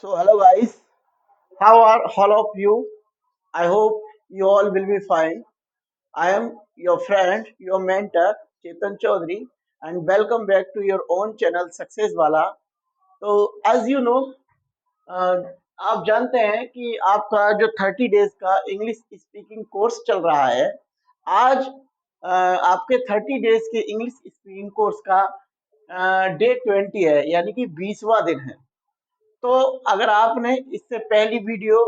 So, hello guys, how are all of you? I hope you all will be fine. I am your friend, your mentor, Chetan Chaudhary, and welcome back to your own channel Success Wala. तो as you know, अ, आप जानते हैं कि आपका जो 30 days का English speaking course चल रहा है, आज आपके 30 डेज के इंग्लिश स्पीकिंग कोर्स का डे 20 है, यानी कि 20वां दिन है। तो अगर आपने इससे पहली वीडियो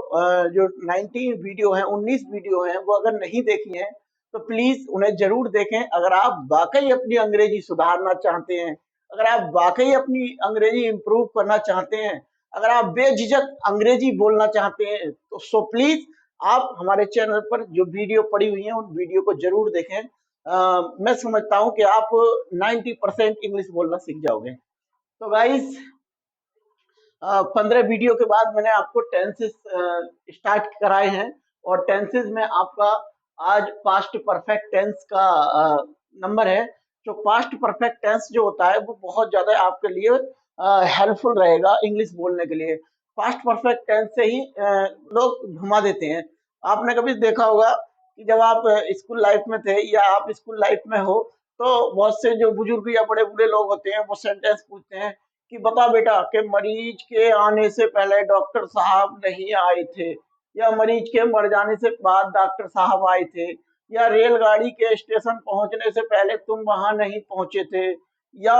जो 19 वीडियो है 19 वीडियो है वो अगर नहीं देखी है तो प्लीज उन्हें जरूर देखें। अगर आप वाकई अपनी अंग्रेजी सुधारना चाहते हैं, अगर आप वाकई अपनी अंग्रेजी इंप्रूव करना चाहते हैं, अगर आप बेझिझक अंग्रेजी बोलना चाहते हैं तो सो प्लीज आप हमारे चैनल पर जो वीडियो पड़ी हुई है उन वीडियो को जरूर देखें। मैं समझता हूं कि आप 90% इंग्लिश बोलना सीख जाओगे। तो गाइस, 15 वीडियो के बाद मैंने आपको टेंसेस स्टार्ट कराए हैं और टेंसेस में आपका आज पास्ट परफेक्ट टेंस का नंबर है। जो पास्ट परफेक्ट टेंस जो होता है वो बहुत ज्यादा आपके लिए हेल्पफुल रहेगा इंग्लिश बोलने के लिए। पास्ट परफेक्ट टेंस से ही लोग घुमा देते हैं। आपने कभी देखा होगा कि जब आप स्कूल लाइफ में थे या आप स्कूल लाइफ में हो तो बहुत से जो बुजुर्ग या बड़े बूढ़े लोग होते हैं वो सेंटेंस पूछते हैं कि बता बेटा कि मरीज के आने से पहले डॉक्टर साहब नहीं आए थे, या मरीज के मर जाने से बाद डॉक्टर साहब आए थे, या रेलगाड़ी के स्टेशन पहुंचने से पहले तुम वहां नहीं पहुंचे थे, या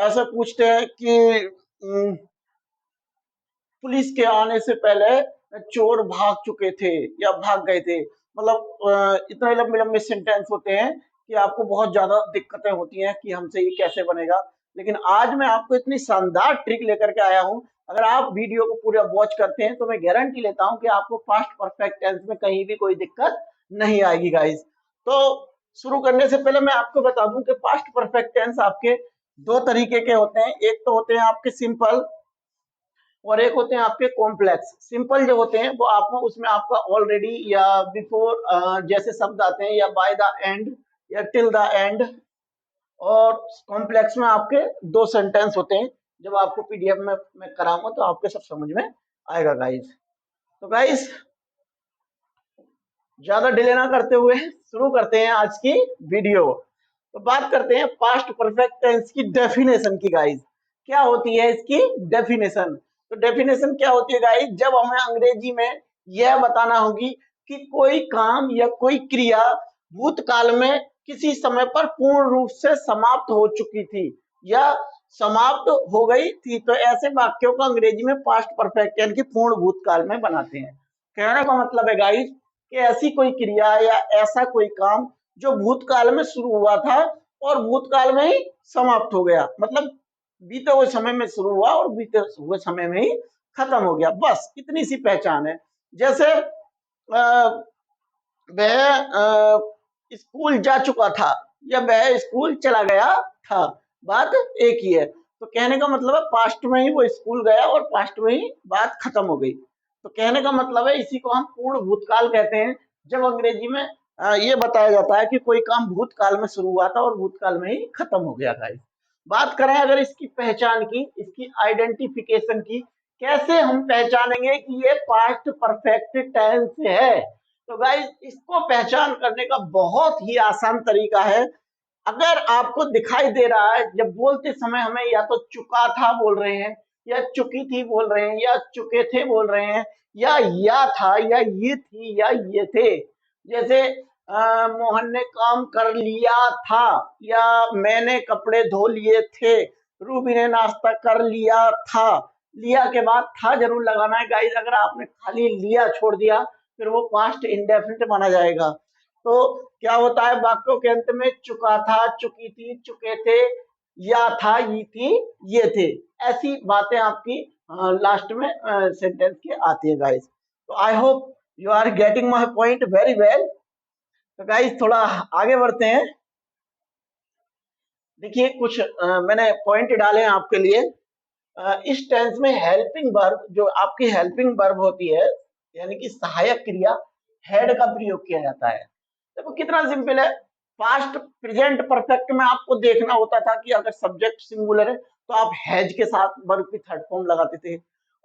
ऐसे पूछते हैं कि पुलिस के आने से पहले चोर भाग चुके थे या भाग गए थे। मतलब इतने लंबे लंबे सेंटेंस होते हैं कि आपको बहुत ज्यादा दिक्कतें होती हैं कि हमसे ये कैसे बनेगा। लेकिन आज मैं आपको इतनी शानदार ट्रिक लेकर के आया हूं, अगर आप वीडियो को पूरा वॉच करते हैं तो मैं गारंटी लेता हूं कि आपको पास्ट परफेक्ट टेंस में कहीं भी कोई दिक्कत नहीं आएगी गाइस। तो शुरू करने से पहले मैं आपको बता दूं कि पास्ट परफेक्ट टेंस आपके दो तरीके के होते हैं। एक तो होते हैं आपके सिंपल और एक होते हैं आपके कॉम्प्लेक्स। सिंपल जो होते हैं वो आपको उसमें आपका ऑलरेडी या बिफोर जैसे शब्द आते हैं, या बाय द एंड या टिल द एंड। और कॉम्प्लेक्स में आपके दो सेंटेंस होते हैं। जब आपको पीडीएफ में मैं कराऊंगा तो आपके सब समझ में आएगा गाइस। तो गाइस, ज्यादा डिले ना करते हुए शुरू करते हैं आज की वीडियो। तो बात करते हैं पास्ट परफेक्ट टेंस की डेफिनेशन की गाइस। क्या होती है इसकी डेफिनेशन? तो डेफिनेशन क्या होती है गाइस? जब हमें अंग्रेजी में यह बताना होगी कि कोई काम या कोई क्रिया भूतकाल में किसी समय पर पूर्ण रूप से समाप्त हो चुकी थी या समाप्त हो गई थी, तो ऐसे वाक्यों को अंग्रेजी में पास्ट परफेक्ट यानी कि पूर्ण भूतकाल में बनाते हैं। कहने का मतलब है गाइस कि ऐसी कोई क्रिया या ऐसा कोई काम जो भूतकाल में शुरू हुआ था और भूतकाल में ही समाप्त हो गया, मतलब बीते हुए समय में शुरू हुआ और बीते हुए समय में ही खत्म हो गया, बस इतनी सी पहचान है। जैसे वह स्कूल जा चुका था या वह स्कूल चला गया था, बात एक ही है। तो कहने का मतलब है पास्ट में ही वो स्कूल गया और पास्ट में ही बात खत्म हो गई। तो कहने का मतलब है इसी को हम पूर्ण भूतकाल कहते हैं। जब अंग्रेजी में ये बताया जाता है कि कोई काम भूतकाल में शुरू हुआ था और भूतकाल में ही खत्म हो गया था। बात करें अगर इसकी पहचान की, इसकी आइडेंटिफिकेशन की, कैसे हम पहचानेंगे कि ये पास्ट परफेक्ट टेंस है? तो गाइस, इसको पहचान करने का बहुत ही आसान तरीका है। अगर आपको दिखाई दे रहा है जब बोलते समय हमें या तो चुका था बोल रहे हैं, या चुकी थी बोल रहे हैं, या चुके थे बोल रहे हैं, या था, या ये थी, या ये थे। जैसे मोहन ने काम कर लिया था, या मैंने कपड़े धो लिए थे, रूबी ने नाश्ता कर लिया था। लिया के बाद था जरूर लगाना है गाइस। अगर आपने खाली लिया छोड़ दिया फिर वो पास्ट इंडेफिनिट माना जाएगा। तो क्या होता है वाक्यों के अंत में? चुका था, चुकी थी, चुके थे, या था, ये थी, ये थे। ऐसी बातें आपकी लास्ट में सेंटेंस के आती है गाइस। तो I hope you are getting my point very well. तो गाइस, थोड़ा आगे बढ़ते हैं। देखिए, कुछ मैंने पॉइंट डाले हैं आपके लिए। इस टेंस में हेल्पिंग वर्ब, जो आपकी हेल्पिंग वर्ब होती है यानी कि सहायक क्रिया, हैड का प्रयोग किया जाता है। देखो कितना सिंपल है। पास्ट प्रेजेंट परफेक्ट में आपको देखना होता था कि अगर सब्जेक्ट सिंगुलर है तो आप हैज के साथ वर्ब की थर्ड फॉर्म लगाते थे,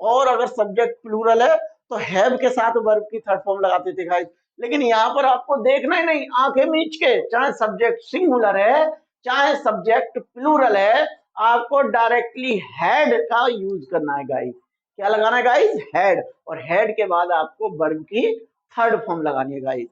और अगर सब्जेक्ट प्लूरल है तो हैव के साथ वर्ब की थर्ड फॉर्म लगाते थे गाइस। लेकिन यहाँ पर आपको देखना ही नहीं, आंखें मीच के, चाहे सब्जेक्ट सिंगुलर है चाहे सब्जेक्ट प्लूरल है, आपको डायरेक्टली हैड का यूज करना है गाइस। क्या लगाना है गाइस? हैड। और हैड के बाद आपको वर्ब की थर्ड फॉर्म लगानी है गाइस।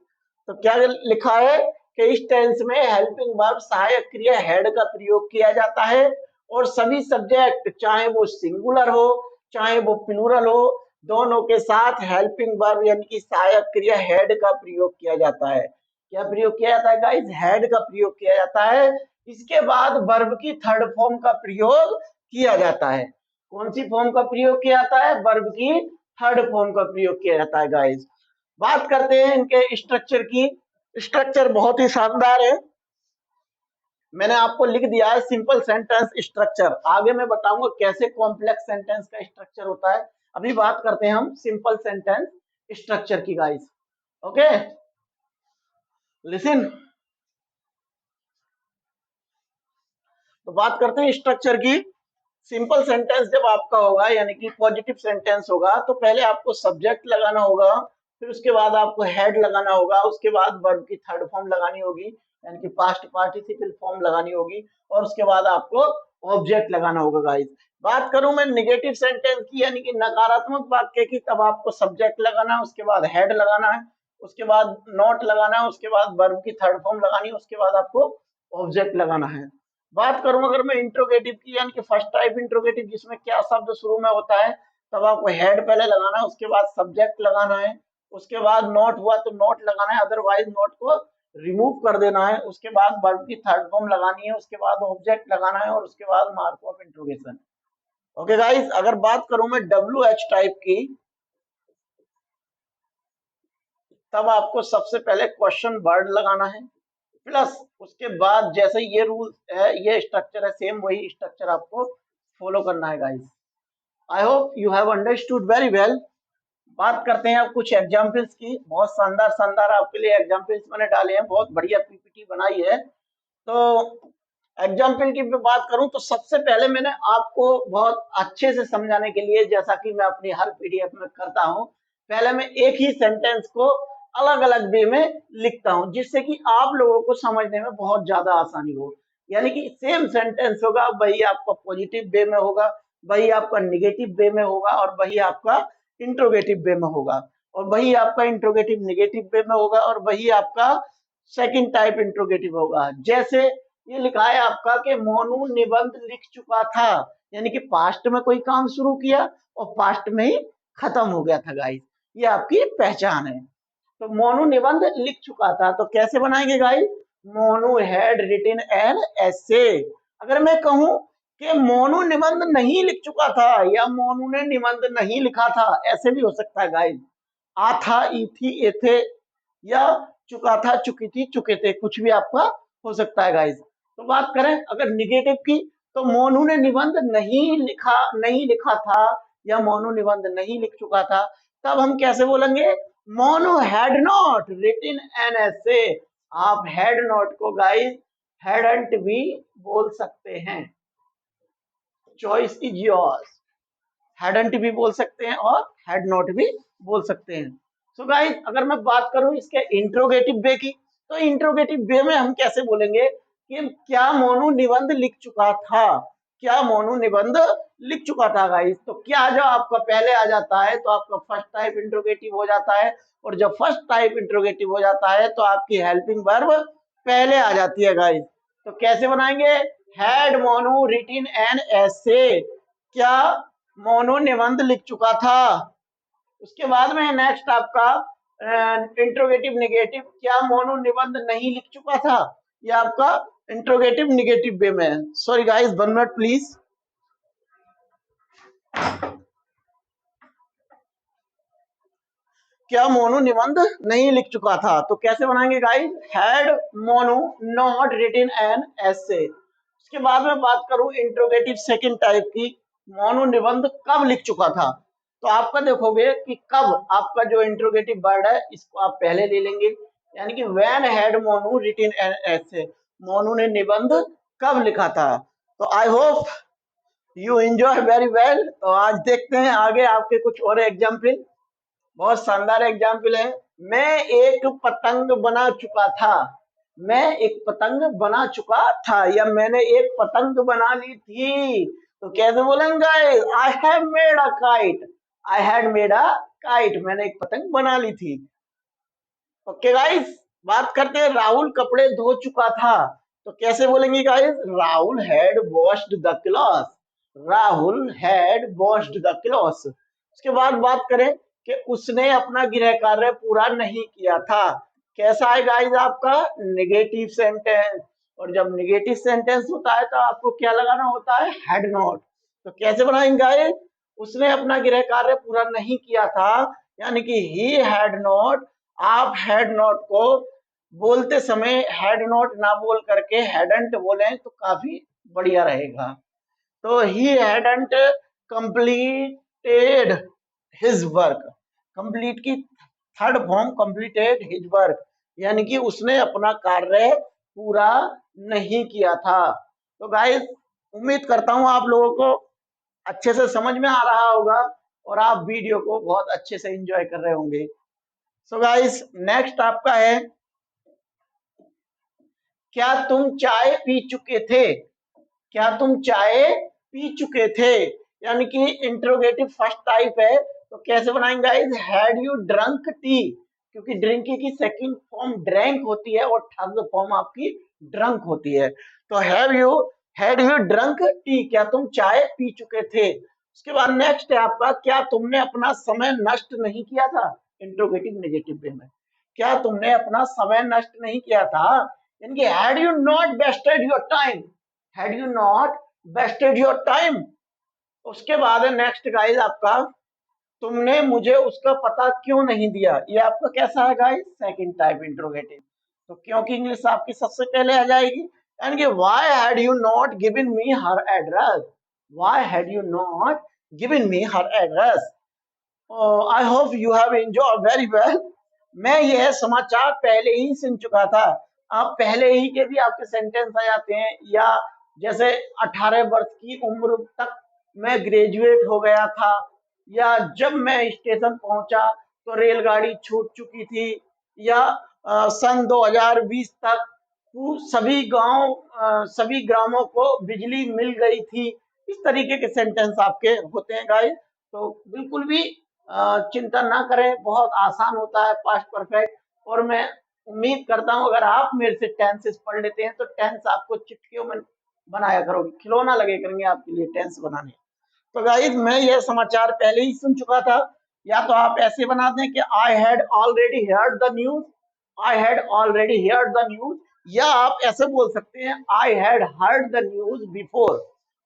तो क्या लिखा है कि इस टेंस में हेल्पिंग वर्ब सहायक क्रिया हैड का प्रयोग किया जाता है और सभी सब्जेक्ट चाहे वो सिंगुलर हो चाहे वो प्लूरल हो, दोनों के साथ हेल्पिंग वर्ब यानी कि सहायक क्रिया हैड का प्रयोग किया जाता है। क्या प्रयोग किया जाता है गाइस? हैड का प्रयोग किया जाता है। इसके बाद वर्ब की थर्ड फॉर्म का प्रयोग किया जाता है। कौन सी फॉर्म का प्रयोग किया जाता है? वर्ब की थर्ड फॉर्म का प्रयोग किया जाता है गाइस। बात करते हैं इनके स्ट्रक्चर की। स्ट्रक्चर बहुत ही शानदार है। मैंने आपको लिख दिया है सिंपल सेंटेंस स्ट्रक्चर, आगे मैं बताऊंगा कैसे कॉम्प्लेक्स सेंटेंस का स्ट्रक्चर होता है। अभी बात करते हैं हम सिंपल सेंटेंस स्ट्रक्चर की गाइस। Okay, listen. तो बात करते हैं स्ट्रक्चर की। सिंपल सेंटेंस जब आपका होगा यानी कि पॉजिटिव सेंटेंस होगा तो पहले आपको सब्जेक्ट लगाना होगा, फिर उसके बाद आपको हेड लगाना होगा, उसके बाद वर्ब की थर्ड फॉर्म लगानी होगी यानी कि पास्ट पार्टिसिपल फॉर्म लगानी होगी, और उसके बाद आपको ऑब्जेक्ट लगाना होगा गाइस। बात करूं मैं निगेटिव सेंटेंस की यानी कि नकारात्मक वाक्य की, तब आपको सब्जेक्ट लगाना है, उसके बाद हेड लगाना है, उसके बाद नॉट लगाना है, उसके बाद वर्ब की थर्ड फॉर्म लगानी है, उसके बाद आपको ऑब्जेक्ट लगाना है। बात करूं अगर मैं इंट्रोगेटिव की यानी कि फर्स्ट टाइप इंट्रोगेटिव जिसमें क्या शब्द शुरू में होता है, तब आपको हेड पहले लगाना है, उसके बाद सब्जेक्ट लगाना है, उसके बाद नॉट हुआ तो नॉट लगाना है, अदरवाइज नॉट को रिमूव कर देना है, उसके बाद वर्ब की थर्ड फॉर्म लगानी है, उसके बाद ऑब्जेक्ट लगाना है, और उसके बाद mark of interrogation. Okay guys, अगर बात करूं मैं डब्ल्यू एच टाइप की, तब आपको सबसे पहले क्वेश्चन वर्ड लगाना है, प्लस उसके बाद जैसे ये रूल है, ये स्ट्रक्चर है, सेम वही स्ट्रक्चर आपको फॉलो करना है guys. I hope you have understood very well. बात करते हैं अब कुछ एग्जाम्पल्स की। बहुत शानदार शानदार आपके लिए एग्जाम्पल्स मैंने डाले हैं, बहुत बढ़िया पीपीटी बनाई है। तो एग्जाम्पल की मैं बात करूं तो सबसे पहले मैंने आपको बहुत अच्छे से समझाने के लिए, जैसा कि मैं अपनी हर पीडीएफ में करता हूं, पहले मैं एक ही सेंटेंस को अलग अलग वे में लिखता हूं, जिससे कि आप लोगों को समझने में बहुत ज्यादा आसानी हो। यानी कि सेम सेंटेंस होगा, वही आपका पॉजिटिव वे में होगा, वही आपका निगेटिव वे में होगा, और वही आपका इंट्रोगेटिव वे में होगा, और वही आपका इंट्रोगेटिव निगेटिव वे में होगा, और वही आपका सेकंड टाइप इंट्रोगेटिव होगा। जैसे ये लिखा है आपका कि मोनू निबंध लिख चुका था, यानी कि पास्ट में कोई काम शुरू किया और पास्ट में ही खत्म हो गया था गाइस, ये आपकी पहचान है। तो मोनू निबंध लिख चुका था, तो कैसे बनाएंगे guys? Monu had written an essay. अगर मैं कहूं कि मोनू निबंध नहीं लिख चुका था या मोनू ने निबंध नहीं लिखा था, ऐसे भी हो सकता है गाइस। आ था, ई थी, ए थे, या चुका था, चुकी थी, चुके थे, कुछ भी आपका हो सकता है गाइस। तो बात करें अगर निगेटिव की, तो मोनू ने निबंध नहीं लिखा था या मोनू निबंध नहीं लिख चुका था, तब हम कैसे बोलेंगे? Monu had not written an essay. आप हैड नॉट को गाइस हैडंट भी बोल सकते हैं, चॉइस इज योर्स। हैडंट भी बोल सकते हैं और हैड नॉट भी बोल सकते हैं। सो गाइस, अगर मैं बात करूं इसके इंट्रोगेटिव वे की, तो इंट्रोगेटिव वे में हम कैसे बोलेंगे कि क्या मोनू निबंध लिख चुका था? क्या मोनू निबंध लिख चुका था गाइस? तो क्या जब आपका पहले आ जाता है तो आपका फर्स्ट टाइप इंट्रोगेटिव हो जाता है, और जब फर्स्ट टाइप इंट्रोगेटिव हो जाता है तो आपकी हेल्पिंग वर्ब पहले आ जाती है गाइस। तो कैसे बनाएंगे? Had Monu written an essay. क्या मोनू निबंध लिख चुका था? उसके बाद में नेक्स्ट आपका इंट्रोगेटिव निगेटिव, क्या मोनू निबंध नहीं लिख चुका था? ये आपका इंट्रोगेटिव निगेटिव वे में है। Sorry guys, 1 minute please. क्या मोनू निबंध नहीं लिख चुका था? तो कैसे बनाएंगे guys? Had Monu not written an essay. उसके बाद में बात करूं इंट्रोगेटिव सेकंड टाइप की, मोनू निबंध कब लिख चुका था? तो आपका देखोगे कि कब, आपका जो इंट्रोगेटिव वर्ड है इसको आप पहले ले लेंगे, यानी कि when had Monu written an essay, Monu ने निबंध कब लिखा था। तो I hope you enjoy very well. तो आज देखते हैं आगे आपके कुछ और एग्जाम्पल। बहुत शानदार एग्जाम्पल है। मैं एक पतंग बना चुका था। मैं एक पतंग बना चुका था या मैंने एक पतंग बना ली थी। तो कैसे बोलेंगे? I have made a kite. I had made a kite. मैंने एक पतंग बना ली थी। ओके गाइस, बात करते हैं राहुल कपड़े धो चुका था। तो कैसे बोलेंगे guys? Rahul had washed the cloth. Rahul had washed the cloth. उसके बाद बात करें कि उसने अपना गृह कार्य पूरा नहीं किया था। कैसा है गाइस आपका? Negative sentence. और जब नेगेटिव सेंटेंस होता है तो आपको क्या लगाना होता है? Had not. तो कैसे बनाएंगे गाइस? उसने अपना गृह कार्य पूरा नहीं किया था, यानी कि ही हैड नॉट। आप हैड नॉट को बोलते समय हैड नॉट ना बोल करके हैडंट बोलें तो काफी बढ़िया रहेगा। तो he hadn't completed his work. Complete की third form completed his work, यानी कि उसने अपना कार्य पूरा नहीं किया था। तो गाइस, उम्मीद करता हूं आप लोगों को अच्छे से समझ में आ रहा होगा और आप वीडियो को बहुत अच्छे से एंजॉय कर रहे होंगे। सो गाइस, नेक्स्ट आपका है, क्या तुम चाय पी चुके थे? क्या तुम चाय पी चुके थे? यानी कि इंट्रोगेटिव फर्स्ट टाइप है। तो कैसे बनाएंगे guys? Had you drunk T? क्योंकि ड्रिंक की सेकंड फॉर्म ड्रैंक होती है और थर्ड फॉर्म आपकी ड्रंक होती है। तो हैड यू ड्रंक टी? क्या तुम चाय पी चुके थे? उसके बाद नेक्स्ट है आपका, क्या तुमने अपना समय नष्ट नहीं किया था? इंट्रोगेटिव नेगेटिव वे में, क्या तुमने अपना समय नष्ट नहीं किया था? यानी कि had you not wasted your time. Had you not wasted your time. उसके बाद है नेक्स्ट गाइस आपका, तुमने मुझे उसका पता क्यों नहीं दिया? ये आपका कैसा है गाइस? Second type interrogative. तो क्योंकि इंग्लिश आपकी सबसे पहले आ जाएगी, यानी कि why had you not given me her address? Why had you not given me her address? I hope you have enjoy very well. मैं यह समाचार पहले ही सुन चुका था। आप पहले ही के भी आपके सेंटेंस आ जाते हैं, या जैसे 18 वर्ष की उम्र तक मैं ग्रेजुएट हो गया था, या जब मैं स्टेशन पहुंचा तो रेलगाड़ी छूट चुकी थी, या सन 2020 तक सभी ग्रामों को बिजली मिल गई थी। इस तरीके के सेंटेंस आपके होते हैं गाइस। तो बिल्कुल भी चिंता ना करें, बहुत आसान होता है पास्ट परफेक्ट। और मैं उम्मीद करता हूं अगर आप मेरे से टेंसेस पढ़ लेते हैं तो टेंस आपको चुटकियों में बनाया करोगे, खिलौना लगे करेंगे आपके लिए टेंस बनाने। तो गाइस, मैं यह समाचार पहले ही सुन चुका था। या तो आप ऐसे बना दें कि I had already heard the news. I had already heard the news. या आप ऐसे बोल सकते हैं I had heard the news before.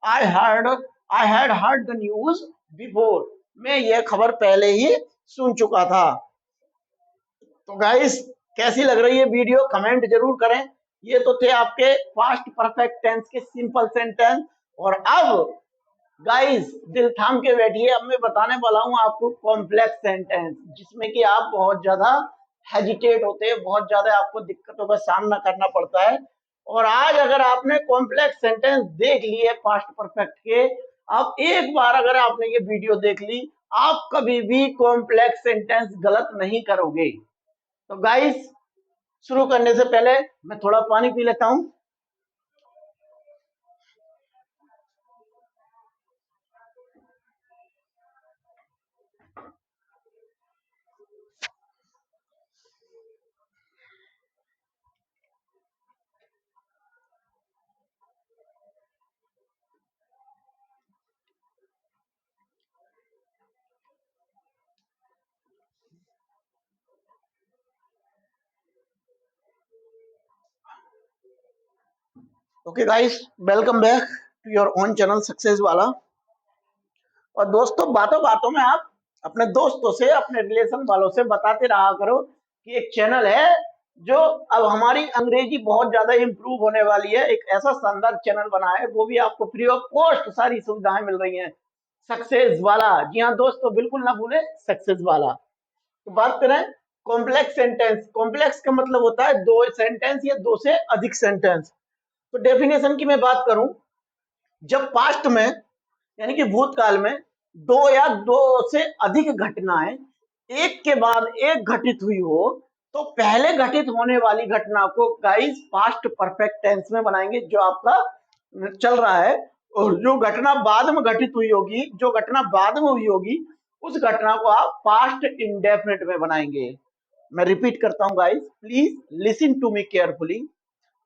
I heard I had heard the news before. मैं यह खबर पहले ही सुन चुका था। तो गाइस, कैसी लग रही है वीडियो? कमेंट जरूर करें। ये तो थे आपके पास्ट परफेक्ट टेंस के सिंपल सेंटेंस। और अब गाइस, दिल थाम के बैठिए, अब मैं बताने वाला हूं आपको कॉम्प्लेक्स सेंटेंस, जिसमें कि आप बहुत ज्यादा हेजिटेट होते हैं, बहुत ज्यादा आपको दिक्कतों का सामना करना पड़ता है। और आज अगर आपने कॉम्प्लेक्स सेंटेंस देख लिए पास्ट परफेक्ट के, आप एक बार अगर आपने ये वीडियो देख ली, आप कभी भी कॉम्प्लेक्स सेंटेंस गलत नहीं करोगे। तो गाइस, शुरू करने से पहले मैं थोड़ा पानी पी लेता हूं। Okay guys, welcome back to your own channel success वाला। और दोस्तों, बातों बातों में आप अपने दोस्तों से, अपने रिलेशन वालों से बताते रहा करो कि एक चैनल है जो अब हमारी अंग्रेजी बहुत ज्यादा इंप्रूव होने वाली है। एक ऐसा शानदार चैनल बना है, वो भी आपको फ्री ऑफ कॉस्ट सारी सुविधाएं मिल रही हैं, सक्सेस वाला। जी हाँ दोस्तों, बिल्कुल ना भूले, सक्सेस वाला। तो बात करें कॉम्प्लेक्स सेंटेंस। कॉम्प्लेक्स का मतलब होता है दो सेंटेंस या दो से अधिक सेंटेंस। तो डेफिनेशन की मैं बात करूं, जब पास्ट में यानी कि भूतकाल में दो या दो से अधिक घटनाएं एक के बाद एक घटित हुई हो, तो पहले घटित होने वाली घटना को गाइस पास्ट परफेक्ट टेंस में बनाएंगे जो आपका चल रहा है। और जो घटना बाद में घटित हुई होगी, जो घटना बाद में हुई होगी, उस घटना को आप पास्ट इंडेफिनिट में बनाएंगे। मैं रिपीट करता हूं guys, please listen to me carefully.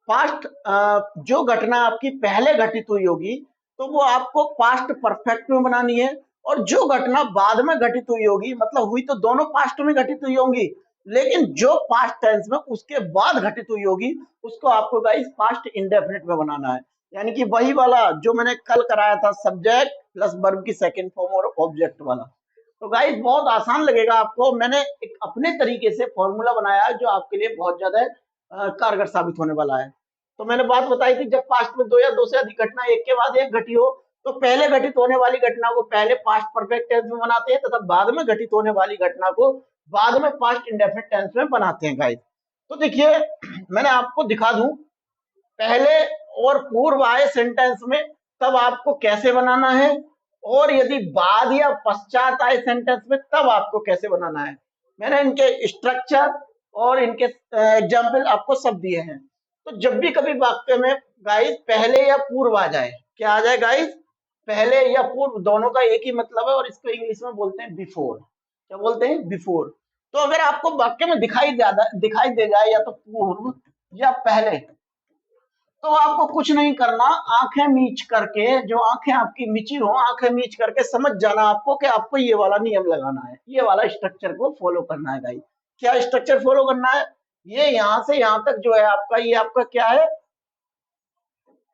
Past जो घटना आपकी पहले घटित हुई होगी तो वो आपको पास्ट परफेक्ट में बनानी है, और जो घटना बाद में घटित हुई होगी, मतलब हुई तो दोनों पास्ट में घटित हुई होंगी, लेकिन जो पास्ट टेंस में उसके बाद घटित हुई होगी उसको आपको गाइस पास्ट इंडेफिनिट में बनाना है। यानी कि वही वाला जो मैंने कल कराया था, सब्जेक्ट प्लस वर्ब की सेकंड फॉर्म और ऑब्जेक्ट वाला। तो गाइस बहुत आसान लगेगा आपको। मैंने एक अपने तरीके से फॉर्मूला बनाया है जो आपके लिए बहुत ज्यादा कारगर साबित होने वाला है। तो मैंने बात बताई थी, जब पास्ट में दो या दो से अधिक घटना एक के बाद एक घटी हो, तो पहले घटित होने वाली घटना को पहले पास्ट परफेक्ट टेंस में बनाते हैं तथा बाद में घटित होने वाली घटना को बाद में पास्ट इंडेफिनिट टेंस में बनाते हैं गाइस। तो देखिए, मैंने आपको दिखा दूं, पहले और पूर्व आए सेंटेंस में तब आपको कैसे बनाना है, और यदि बाद या पश्चात आए सेंटेंस में तब आपको कैसे बनाना है। मैंने इनके स्ट्रक्चर और इनके एग्जाम्पल आपको सब दिए हैं। तो जब भी कभी वाक्य में गाइस पहले या पूर्व आ जाए, क्या आ जाए गाइस, पहले या पूर्व, दोनों का एक ही मतलब है और इसको इंग्लिश में बोलते हैं बिफोर। क्या बोलते हैं? बिफोर। तो अगर आपको वाक्य में दिखाई दे जाए या तो पूर्व या पहले, तो आपको कुछ नहीं करना, आंखें मीच करके, जो आंखें आपकी मिची हो, आंखें मीच करके समझ जाना आपको कि आपको ये वाला नियम लगाना है, ये वाला स्ट्रक्चर को फॉलो करना है गाइस। क्या स्ट्रक्चर फॉलो करना है? ये यहां से यहां तक जो है आपका, ये आपका क्या है,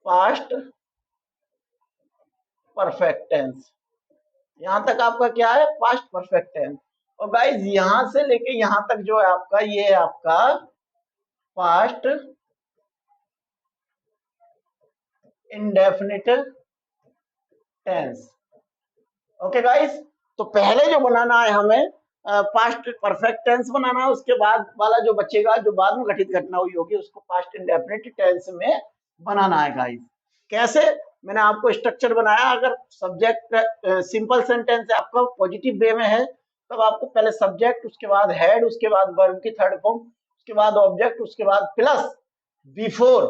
पास्ट परफेक्ट टेंस। यहां तक आपका क्या है, पास्ट परफेक्ट टेंस। और गाइस यहां से लेके यहां तक जो है आपका, ये है आपका past indefinite tense. Okay guys, तो पहले जो बनाना है हमें पास्ट परफेक्ट टेंस बनाना है, उसके बाद वाला जो बचेगा, जो बाद में घटित घटना हुई होगी, उसको पास्ट इंडेफिनिट टेंस में बनाना है गाइस। कैसे? मैंने आपको स्ट्रक्चर बनाया। अगर सब्जेक्ट सिंपल सेंटेंस है आपका, पॉजिटिव वे में है, तब आपको पहले सब्जेक्ट, उसके बाद हेड, उसके बाद वर्ब की थर्ड फॉर्म, उसके बाद ऑब्जेक्ट, उसके बाद प्लस बिफोर।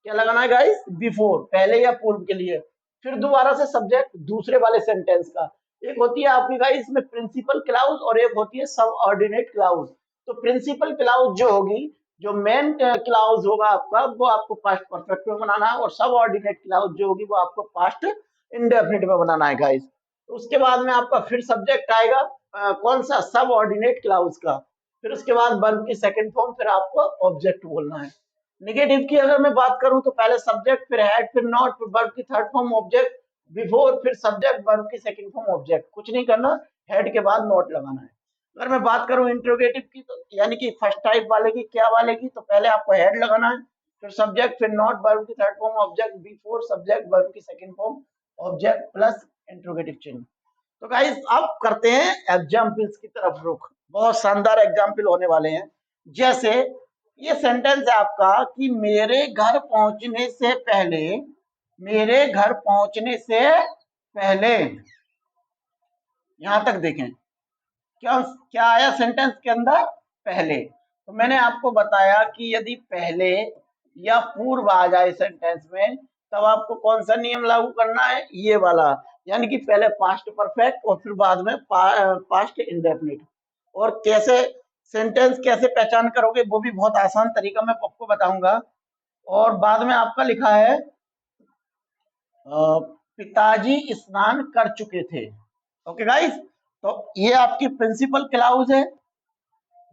क्या लगाना है गाइस? बिफोर, पहले या पूर्व के लिए। फिर दोबारा से सब्जेक्ट दूसरे वाले सेंटेंस का। एक होती है आपकी गाइस इसमें प्रिंसिपल क्लाउज और एक होती है सब ऑर्डिनेट क्लाउज। तो प्रिंसिपल क्लाउज जो होगी, जो मेन क्लाउज होगा आपका, वो आपको पास्ट परफेक्ट में बनाना है, और सब ऑर्डिनेट क्लाउज जो होगी वो आपको पास्ट इंडेफिनिट में बनाना है गाइस। तो उसके बाद में आपका फिर सब्जेक्ट आएगा, कौन सा, सब ऑर्डिनेट क्लाउज का। फिर उसके बाद वर्ब की सेकंड फॉर्म, फिर आपको ऑब्जेक्ट बोलना है। नेगेटिव की अगर मैं बात करूं तो पहले सब्जेक्ट, फिर हेड, फिर नॉट, फिर वर्ब की थर्ड फॉर्म ऑब्जेक्ट, बिफोर, फिर सब्जेक्ट, वर्ब की सेकंड फॉर्म ऑब्जेक्ट। कुछ नहीं करना, हेड के बाद नॉट लगाना है। अगर मैं बात करूं इंट्रोगेटिव की, तो यानी कि फर्स्ट टाइप वाले की, क्या वाले की, तो पहले आपको हेड लगाना है, फिर सब्जेक्ट, फिर नॉट, वर्ब की third form object, before subject, verb की second form object plus interrogative चिन्ह। तो गाइस अब करते हैं एग्जाम्पल्स की तरफ रुख। बहुत शानदार एग्जाम्पल होने वाले हैं। जैसे ये सेंटेंस है आपका कि मेरे घर पहुंचने से पहले, मेरे घर पहुंचने से पहले, यहां तक देखें, क्या क्या आया सेंटेंस के अंदर, पहले। तो मैंने आपको बताया कि यदि पहले या पूर्व आ जाए सेंटेंस में, तब आपको कौन सा नियम लागू करना है, ये वाला। यानी कि पहले पास्ट परफेक्ट और फिर बाद में पास्ट इंडेफिनिट। और कैसे सेंटेंस कैसे पहचान करोगे, वो भी बहुत आसान तरीका मैं आपको बताऊंगा। और बाद में आपका लिखा है पिताजी स्नान कर चुके थे। ओके गाइस, तो ये आपकी प्रिंसिपल क्लाउज है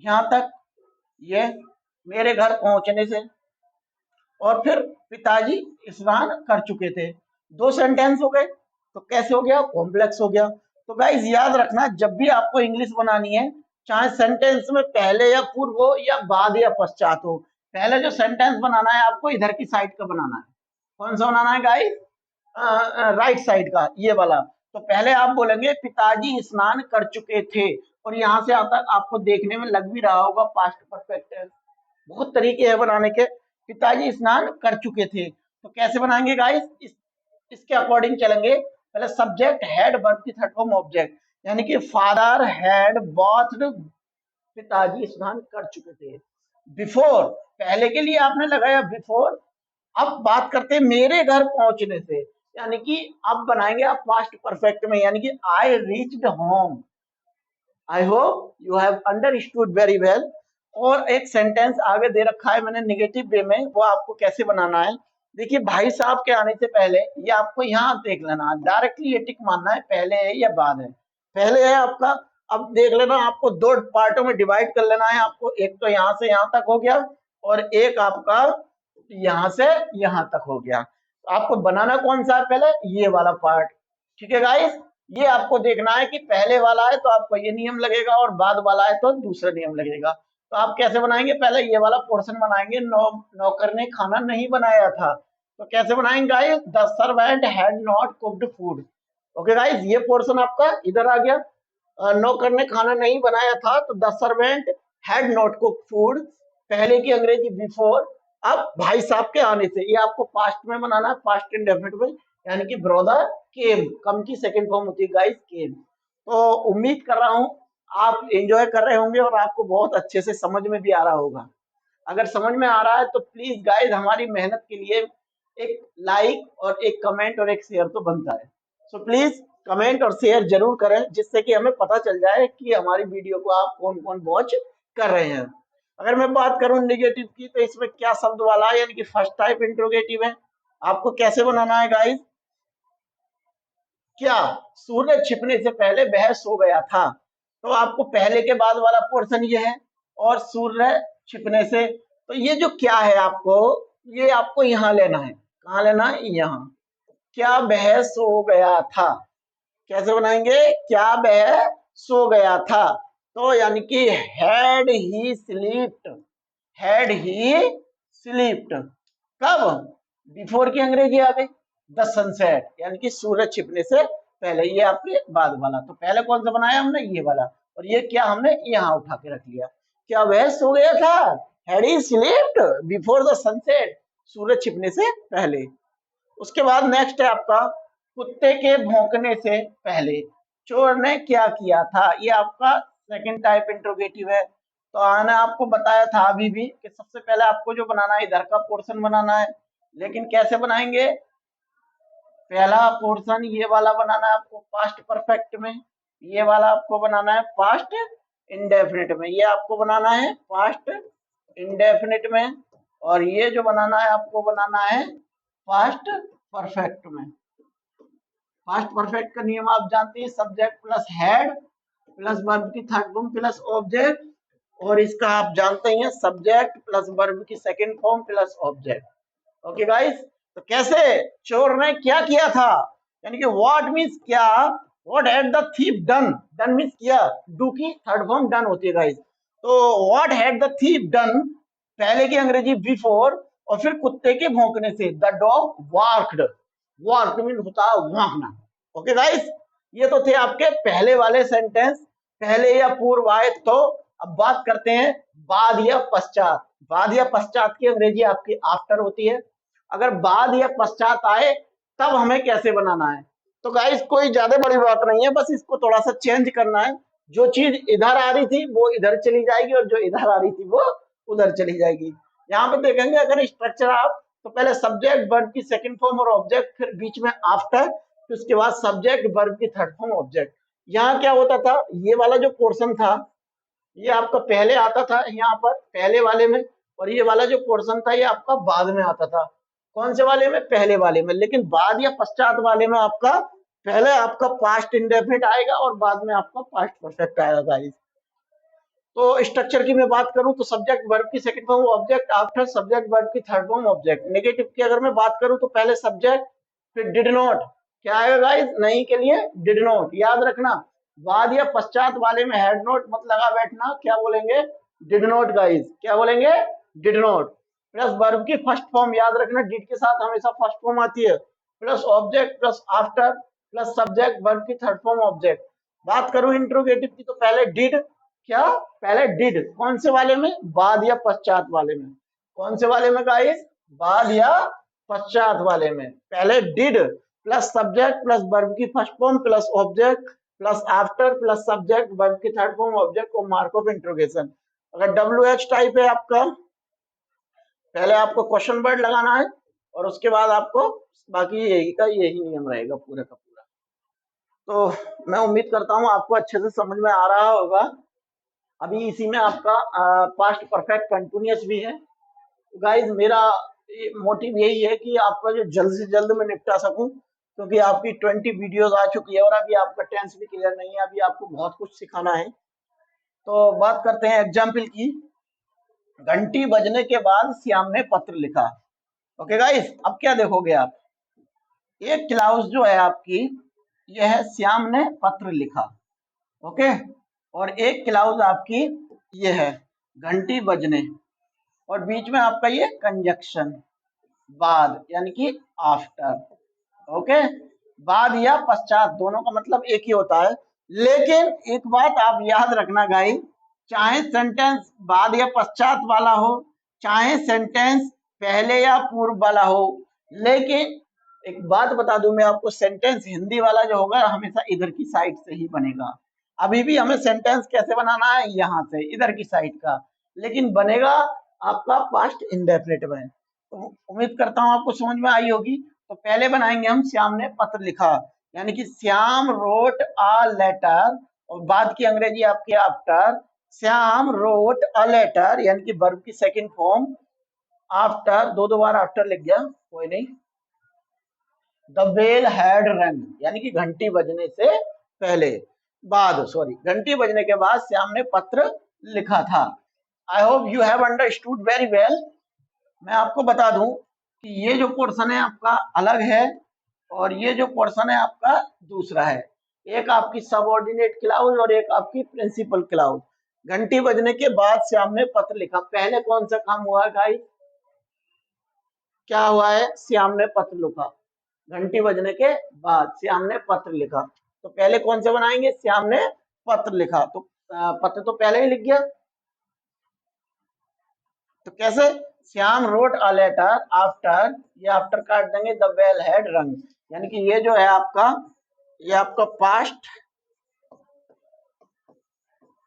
यहां तक, ये मेरे घर पहुंचने से, और फिर पिताजी स्नान कर चुके थे। दो सेंटेंस हो गए। तो कैसे हो गया, कॉम्प्लेक्स हो गया। तो गाइस याद रखना, जब भी आपको इंग्लिश बनानी है, चाहे सेंटेंस में पहले या पूर्व हो या बाद या पश्चात हो, पहले जो सेंटेंस बनाना है आपको इधर की साइड का बनाना है। कौन सा बनाना है गाइस? राइट साइड का, ये वाला। तो पहले आप बोलेंगे पिताजी स्नान कर चुके थे, और यहां से आता आपको देखने में लग भी रहा होगा पास्ट परफेक्ट टेंस। बहुत तरीके हैं बनाने के। पिताजी स्नान कर चुके थे, तो कैसे बनाएंगे गाइस, इसके अकॉर्डिंग चलेंगे। पहले सब्जेक्ट हैड वर्ब की थर्ड फॉर्म ऑब्जेक्ट, यानी कि फादर हैड बॉथड, पिताजी स्नान कर चुके थे। बिफोर, पहले के लिए आपने लगाया बिफोर। अब बात करते हैं मेरे घर पहुंचने से, यानी कि अब बनाएंगे आप पास्ट परफेक्ट में, यानी कि I reached home. I hope you have understood very well. और एक सेंटेंस आगे दे रखा है मैंने नेगेटिव वे में, वो आपको कैसे बनाना है। देखिए भाई साहब के आने से पहले ये आपको यहाँ देख लेना है, डायरेक्टली ये टिक मानना है पहले है या बाद है। पहले है आपका, अब देख लेना आपको दो पार्टों में डिवाइड कर लेना है आपको, एक तो यहाँ से यहाँ तक हो गया और एक आपका यहाँ से यहाँ तक हो गया। तो आपको बनाना कौन सा है, पहले ये वाला पार्ट। ठीक है गाइस, ये आपको देखना है कि पहले वाला है तो आपको ये नियम लगेगा और बाद वाला है तो दूसरा नियम लगेगा। तो आप कैसे बनाएंगे, पहले ये वाला पोर्शन बनाएंगे। नौकर ने खाना नहीं बनाया था, तो कैसे बनाएंगे guys, the servant had not cooked food. Okay guys, ये पोर्शन आपका इधर आ गया। नौकर ने खाना नहीं बनाया था, तो the servant had not cooked food, पहले की अंग्रेजी बिफोर। अब भाई साहब के आने से, ये आपको पास्ट में बनाना है, पास्ट इंडेफिनिट में, यानी कि ब्रदर केम, कम की सेकंड फॉर्म होती है गाइस केम। तो उम्मीद कर रहा हूं आप एंजॉय कर रहे होंगे और आपको बहुत अच्छे से समझ में भी आ रहा होगा। अगर समझ में आ रहा है तो प्लीज गाइस हमारी मेहनत के लिए एक लाइक और एक कमेंट और एक शेयर तो बनता है। सो प्लीज कमेंट और शेयर जरूर करें, जिससे कि हमें पता चल जाए कि हमारी वीडियो को आप कौन कौन वॉच कर रहे हैं। अगर मैं बात करूं नेगेटिव की, तो इसमें क्या शब्द वाला है, यानी कि फर्स्ट टाइप इंट्रोगेटिव है। आपको कैसे बनाना है गाइस, क्या सूरज छिपने से पहले वह सो गया था, तो आपको पहले के बाद वाला पोर्शन ये है, और सूर्य छिपने से, तो ये जो क्या है आपको, ये आपको यहाँ लेना है। कहाँ लेना है, यहाँ। क्या वह सो गया था, कैसे बनाएंगे, क्या वह सो गया था, तो यानी कि had he slept, had he slept. कब, बिफोर की अंग्रेजी आ गई, द सनसेट, यानी कि सूरज छिपने से पहले, ये आपके बाद वाला। तो पहले कौन सा बनाया हमने, ये वाला, और ये क्या हमने यहाँ उठा के रख लिया, क्या वह सो गया था, had he sleeped before the sunset, सूरज छिपने से पहले। उसके बाद नेक्स्ट है आपका, कुत्ते के भौंकने से पहले चोर ने क्या किया था, ये आपका सेकंड टाइप इंट्रोगेटिव है। तो मैंने आपको बताया था अभी भी कि सबसे पहले आपको जो बनाना है इधर का पोर्शन बनाना है, लेकिन कैसे बनाएंगे, पहला पोर्शन ये वाला बनाना है आपको पास्ट परफेक्ट में, ये वाला आपको बनाना है पास्ट इंडेफिनिट में, ये आपको बनाना है पास्ट इंडेफिनिट में, और ये जो बनाना है आपको बनाना है पास्ट परफेक्ट में। पास्ट परफेक्ट का नियम आप जानते हैं, subject plus had plus verb की थर्ड फॉर्म प्लस ऑब्जेक्ट, और इसका आप जानते हैं सब्जेक्ट प्लस वर्ब की second form plus object. Okay guys, तो कैसे, चोर ने क्या किया था, यानी कि व्हाट मींस क्या, what had the thief done, done means किया, डू की थर्ड फॉर्म डन होती है गाइस। तो what had the thief done, पहले की अंग्रेजी बिफोर, और फिर कुत्ते के भौंकने से, द डॉग बार्क्ड, बार्क मीन होता है भौंकना। ओके गाइस, ये तो थे आपके पहले वाले सेंटेंस, पहले या पूर्व आए। तो अब बात करते हैं बाद या पश्चात। बाद या पश्चात की अंग्रेजी आपकी आफ्टर होती है। अगर बाद या पश्चात आए तब हमें कैसे बनाना है, तो गाइस कोई ज्यादा बड़ी बात नहीं है, बस इसको थोड़ा सा चेंज करना है। जो चीज इधर आ रही थी वो इधर चली जाएगी, और जो इधर आ रही थी वो उधर चली जाएगी। यहाँ पे देखेंगे अगर स्ट्रक्चर आप, तो पहले सब्जेक्ट वर्ब की सेकंड फॉर्म और ऑब्जेक्ट, फिर बीच में आफ्टर, फिर उसके बाद सब्जेक्ट वर्ब की थर्ड फॉर्म ऑब्जेक्ट। यहाँ क्या होता था, ये वाला जो पोर्शन था ये आपका पहले आता था यहाँ पर पहले वाले में, और ये वाला जो पोर्शन था ये आपका बाद में आता था। कौन से वाले में, पहले वाले में। लेकिन बाद या पश्चात वाले में आपका पहले आपका पास्ट इंडेफिनिट आएगा और बाद में आपका पास्ट परफेक्ट आएगा गाइस। तो स्ट्रक्चर की मैं बात करूं तो सब्जेक्ट वर्ब की second form object, after subject verb की थर्ड फॉर्म ऑब्जेक्ट। नेगेटिव की अगर मैं बात करूं तो पहले सब्जेक्ट, फिर डिड नॉट, क्या आएगा गाइस, नहीं के लिए डिड नॉट, याद रखना। बाद या पश्चात वाले में हेड नॉट मत लगा बैठना, क्या बोलेंगे, डिड नॉट गाइस, क्या बोलेंगे, डिड नॉट। प्लस वर्ब की फर्स्ट फॉर्म याद रखना, डिड के साथ हमेशा फर्स्ट फॉर्म आती है, plus object plus after plus subject verb की थर्ड फॉर्म ऑब्जेक्ट। बात करूं इंट्रोगेटिव की तो पहले डिड, क्या, पहले डिड, कौन से वाले में, बाद या पश्चात वाले में। कौन से वाले में गाइस, बाद या पश्चात वाले में, पहले did, plus subject plus verb की first form plus object plus after plus subject verb की थर्ड फॉर्म ऑब्जेक्ट को मार्क ऑफ इंट्रोगेशन। अगर डब्ल्यू एच टाइप है आपका, पहले आपको क्वेश्चन वर्ड लगाना है और उसके बाद आपको बाकी यही नियम रहेगा पूरा का पूरा। तो मैं उम्मीद करता हूँ आपको अच्छे से समझ में आ रहा होगा। अभी इसी में आपका पास्ट परफेक्ट कंटिन्यूअस भी है। गाइस मेरा मोटिव यही है कि आपका जो जल्द से जल्द मैं निपटा सकूं, क्योंकि आपकी 20 वीडियोस आ चुकी है और अभी आपका टेंस भी क्लियर नहीं है, अभी आपको बहुत कुछ सिखाना है। तो बात करते हैं एग्जाम्पल की। घंटी बजने के बाद श्याम ने पत्र लिखा। ओके गाइस, अब क्या देखोगे आप, एक क्लाउज जो है आपकी, यह है श्याम ने पत्र लिखा। ओके, और एक क्लाउज आपकी ये है घंटी बजने, और बीच में आपका ये कंजक्शन बाद यानी कि आफ्टर। ओके, बाद या पश्चात दोनों का मतलब एक ही होता है। लेकिन एक बात आप याद रखना गाइस, चाहे सेंटेंस बाद या पश्चात वाला हो, चाहे सेंटेंस पहले या पूर्व वाला हो, लेकिन एक बात बता दूं मैं आपको, सेंटेंस हिंदी वाला जो होगा हमेशा इधर की साइड से ही बनेगा। अभी भी हमें सेंटेंस कैसे बनाना है, यहाँ से इधर की साइड का, लेकिन बनेगा आपका पास्ट इंडेफिनिट में। तो उम्मीद करता हूँ आपको समझ में आई होगी। तो पहले बनाएंगे हम श्याम ने पत्र लिखा, यानी कि श्याम रोट अ लेटर, और बाद की अंग्रेजी आपकी after. Shyam wrote a letter यानी कि वर्ब की सेकंड फॉर्म आफ्टर, दो बार आफ्टर लिख गया, कोई नहीं। द बेल हैड रंग यानी कि घंटी बजने से पहले, बाद सॉरी, घंटी बजने के बाद श्याम ने पत्र लिखा था। आई hope you have understood very well. मैं आपको बता दूं कि ये जो पोर्शन है आपका अलग है और ये जो पोर्शन है आपका दूसरा है। एक आपकी सबऑर्डिनेट क्लाउज और एक आपकी प्रिंसिपल क्लाउज। घंटी बजने के बाद श्याम ने पत्र लिखा, पहले कौन सा काम हुआ गाइस, क्या हुआ है, श्याम ने पत्र लिखा। घंटी बजने के बाद श्याम ने पत्र लिखा, तो पहले कौन से बनाएंगे, श्याम ने पत्र लिखा, तो पत्र तो पहले ही लिख गया। तो कैसे, Shyam wrote a letter after, ये आफ्टर काट देंगे, द बेल हैड रंग, यानी कि ये जो है आपका, ये आपका पास्ट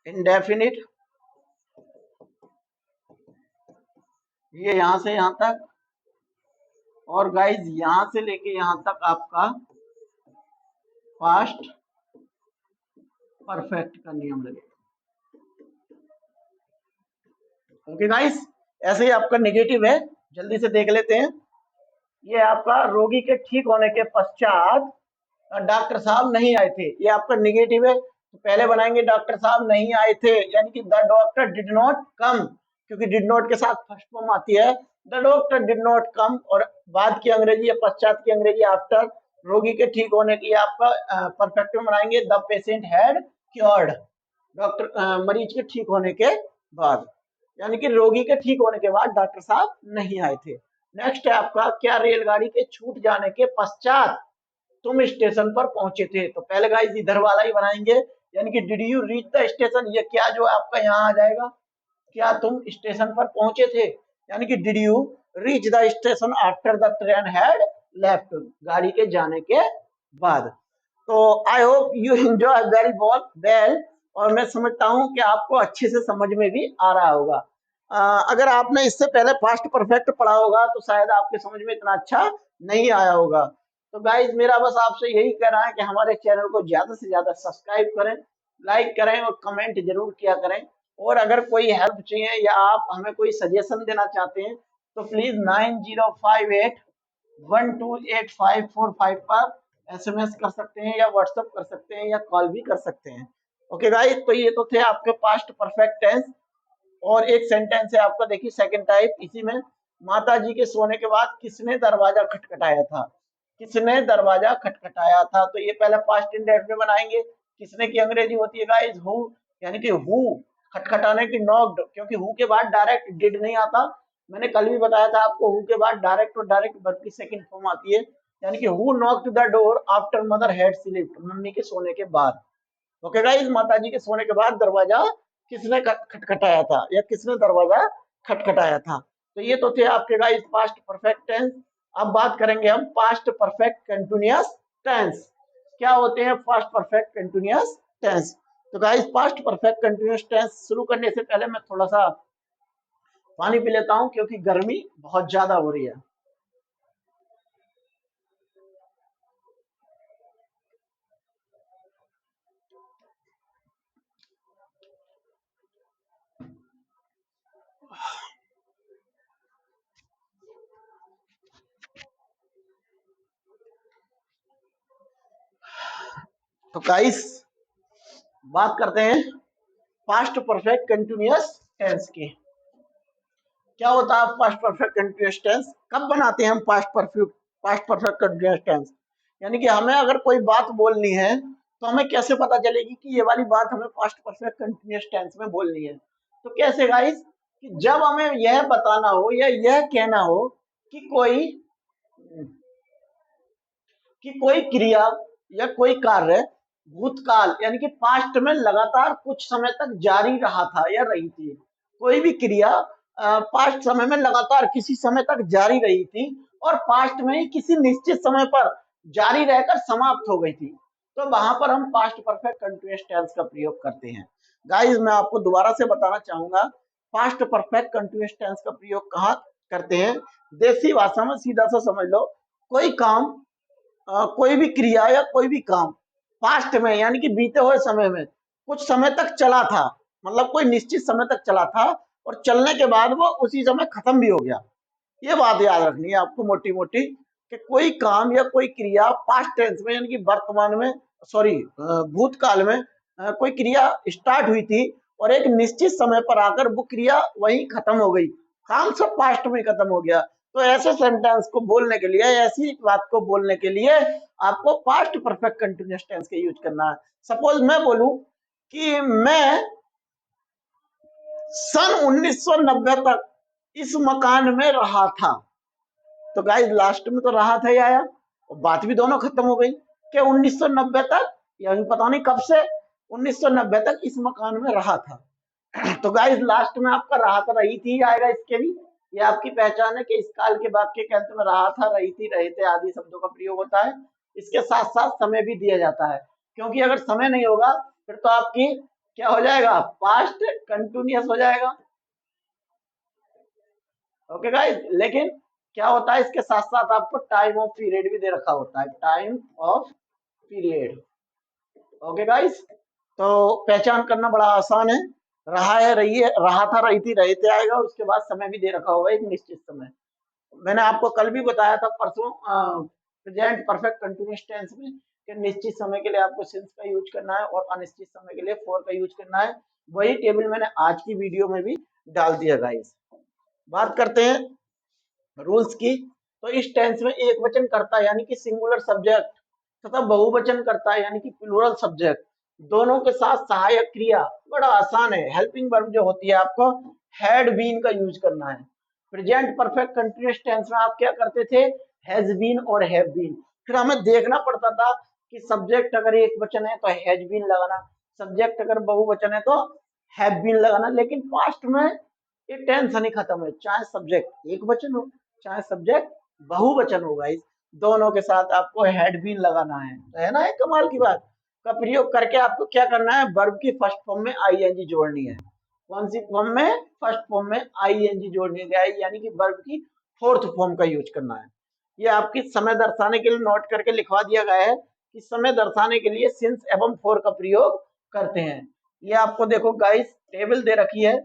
इंडेफिनिट, ये यहां से यहां तक, और गाइस यहां से लेके यहां तक आपका पास्ट परफेक्ट का नियम लगेगा। ओके गाइस, ऐसे ही आपका नेगेटिव है, जल्दी से देख लेते हैं। ये आपका रोगी के ठीक होने के पश्चात डॉक्टर साहब नहीं आए थे, ये आपका नेगेटिव है। तो पहले बनाएंगे डॉक्टर साहब नहीं आए थे, यानी कि the doctor did not come, क्योंकि डिड नॉट के साथ फर्स्ट फॉर्म आती है, the doctor did not come, और बाद की अंग्रेजी या पश्चात की अंग्रेजी आफ्टर। रोगी के ठीक होने की आपका परफेक्ट में बनाएंगे, the patient had cured, doctor मरीज के ठीक होने के बाद, यानी कि रोगी के ठीक होने के बाद डॉक्टर साहब नहीं आए थे। नेक्स्ट है आपका, क्या रेलगाड़ी के छूट जाने के पश्चात तुम स्टेशन पर पहुंचे थे। तो पहले गाइस इधर वाला ही बनाएंगे, यानी कि did you reach the station, ये क्या जो है आपका यहाँ आ जाएगा, क्या तुम स्टेशन पर पहुंचे थे, यानी कि did you reach the station after the train had left, गाड़ी के जाने के बाद। तो I hope you enjoy very well, और मैं समझता हूँ कि आपको अच्छे से समझ में भी आ रहा होगा। अगर आपने इससे पहले पास्ट परफेक्ट पढ़ा होगा तो शायद आपके समझ में इतना अच्छा नहीं आया होगा। तो गाइज मेरा बस आपसे यही कहना है कि हमारे चैनल को ज्यादा से ज्यादा सब्सक्राइब करें, लाइक करें और कमेंट जरूर किया करें। और अगर कोई हेल्प चाहिए या आप हमें कोई सजेशन देना चाहते हैं तो प्लीज 9058128545 पर एसएमएस कर सकते हैं या व्हाट्सएप कर सकते हैं या कॉल भी कर सकते हैं। ओके गाइस, तो ये तो थे आपके पास्ट परफेक्ट टेंस। और एक सेंटेंस है आपका, देखिए सेकंड टाइप इसी में, माता जी के सोने के बाद किसने दरवाजा खटखटाया था, किसने दरवाजा खटखटाया था। तो ये पहले पास्ट इंडेफिनिट में बनाएंगे, किसने की अंग्रेजी होती है गाइस हु, यानी कि हु, खटखटाने की नॉक्ड, क्योंकि हु के बाद डायरेक्ट डिड नहीं आता। मैंने कल भी बताया था आपको, हु के बाद डायरेक्ट और डायरेक्ट वर्ब की सेकंड फॉर्म आती है, यानी कि who knocked the door after mother had slept, mummy के सोने के बाद। ओके गाइस, माता जी के सोने के बाद दरवाजा किसने खटखटाया था या किसने दरवाजा खटखटाया था। तो ये तो थे आपके गाइस पास्ट परफेक्ट टेंस। अब बात करेंगे हम पास्ट परफेक्ट कंटिन्यूअस टेंस। क्या होते हैं पास्ट परफेक्ट कंटिन्यूअस टेंस? तो guys past perfect continuous tense शुरू करने से पहले मैं थोड़ा सा पानी पी लेता हूं क्योंकि गर्मी बहुत ज्यादा हो रही है। तो गाइस बात करते हैं पास्ट परफेक्ट कंटिन्यूअस टेंस की। क्या होता है पास्ट परफेक्ट कंटिन्यूअस टेंस? कब बनाते हैं हम पास्ट परफेक्ट कंटिन्यूअस टेंस? यानी कि हमें अगर कोई बात बोलनी है तो हमें कैसे पता चलेगी कि ये वाली बात हमें पास्ट परफेक्ट कंटिन्यूअस टेंस में बोलनी है? तो कैसे गाइस? कि जब हमें यह बताना हो या यह कहना हो कि कोई क्रिया या कोई कार्य भूतकाल यानी कि पास्ट में लगातार कुछ समय तक जारी रहा था या रही थी। कोई भी क्रिया पास्ट समय में लगातार किसी समय तक जारी रही थी और पास्ट में ही किसी निश्चित समय पर जारी रहकर समाप्त हो गई थी, तो वहां पर हम पास्ट परफेक्ट कंटिन्यूअस टेंस का प्रयोग करते हैं। गाइस मैं आपको दोबारा से बताना चाहूंगा पास्ट परफेक्ट कंटिन्यूअस टेंस का प्रयोग कहाँ करते हैं। देसी भाषा में सीधा सा समझ लो, कोई काम कोई भी क्रिया या कोई भी काम पास्ट में यानी कि बीते हुए समय में कुछ समय तक चला था, मतलब कोई निश्चित समय तक चला था और चलने के बाद वो उसी समय खत्म भी हो गया। ये बात याद रखनी है आपको मोटी मोटी कि कोई काम या कोई क्रिया पास्ट टेंस में यानी कि वर्तमान में, सॉरी भूतकाल में कोई क्रिया स्टार्ट हुई थी और एक निश्चित समय पर आकर वो क्रिया वहीं खत्म हो गई, काम सब पास्ट में खत्म हो गया। तो ऐसे सेंटेंस को बोलने के लिए, ऐसी बात को बोलने के लिए आपको पास्ट परफेक्ट कंटिन्यूअस टेंस का यूज करना है। सपोज मैं बोलूं कि मैं सन 1990 तक इस मकान में रहा था, तो गाइस लास्ट में तो रहा था ही आया और बात भी दोनों खत्म हो गई। क्या 1990 तक, यानी पता नहीं कब से 1990 तक इस मकान में रहा था। तो गाइस लास्ट में आपका रहा था रही थी आएगा इसके भी। ये आपकी पहचान है कि इस काल के वाक्य के अंत में रहा था, रही थी, रहे थे आदि शब्दों का प्रयोग होता है। इसके साथ साथ समय भी दिया जाता है, क्योंकि अगर समय नहीं होगा फिर तो आपकी क्या हो जाएगा, पास्ट कंटिन्यूअस हो जाएगा। ओके गाइस, लेकिन क्या होता है इसके साथ साथ आपको टाइम ऑफ पीरियड भी दे रखा होता है, time of period. Okay guys, तो पहचान करना बड़ा आसान है। रहा है, रही है, रहा था, रही थी, रहे थे आएगा और उसके बाद समय भी दे रखा होगा एक निश्चित समय। मैंने आपको कल भी बताया था परसों प्रेजेंट परफेक्ट कंटिन्यूअस टेंस में कि निश्चित समय के लिए आपको सिंस का यूज करना है और अनिश्चित समय के लिए फॉर का यूज करना है। वही टेबल मैंने आज की वीडियो में भी डाल दिया गाइस। बात करते हैं रूल्स की। तो इस टेंस में एक वचन करता यानी कि सिंगुलर सब्जेक्ट तथा बहुवचन करता यानी कि प्लूरल सब्जेक्ट दोनों के साथ सहायक क्रिया, बड़ा आसान है। हेल्पिंग वर्ब जो होती है आपको हैड बीन का यूज करना है। प्रेजेंट परफेक्ट कंटिन्यूअस टेंस में आप क्या करते थे, हैज बीन और हैव बीन। फिर हमें देखना पड़ता था कि सब्जेक्ट अगर एक वचन है तो हैज बीन लगाना, सब्जेक्ट अगर बहुवचन है तो हैव बीन लगाना। लेकिन पास्ट में ये टेंशन ही खत्म है, चाहे सब्जेक्ट एक वचन हो चाहे सब्जेक्ट बहुवचन होगा, इस दोनों के साथ आपको हैड बीन लगाना है। तो है ना एक कमाल की बात का प्रयोग करके आपको क्या करना है, वर्ब की फर्स्ट फॉर्म में आईएनजी जोड़नी है। कौन सी फॉर्म में, फर्स्ट फॉर्म में आईएनजी जोड़नी है, यानी कि वर्ब की फोर्थ फॉर्म का यूज करना है। ये आपकी समय दर्शाने के लिए नोट करके लिखवा दिया गया है कि समय दर्शाने के लिए सिंस एवं फोर का प्रयोग करते हैं। ये आपको देखो गाइस टेबल दे रखी है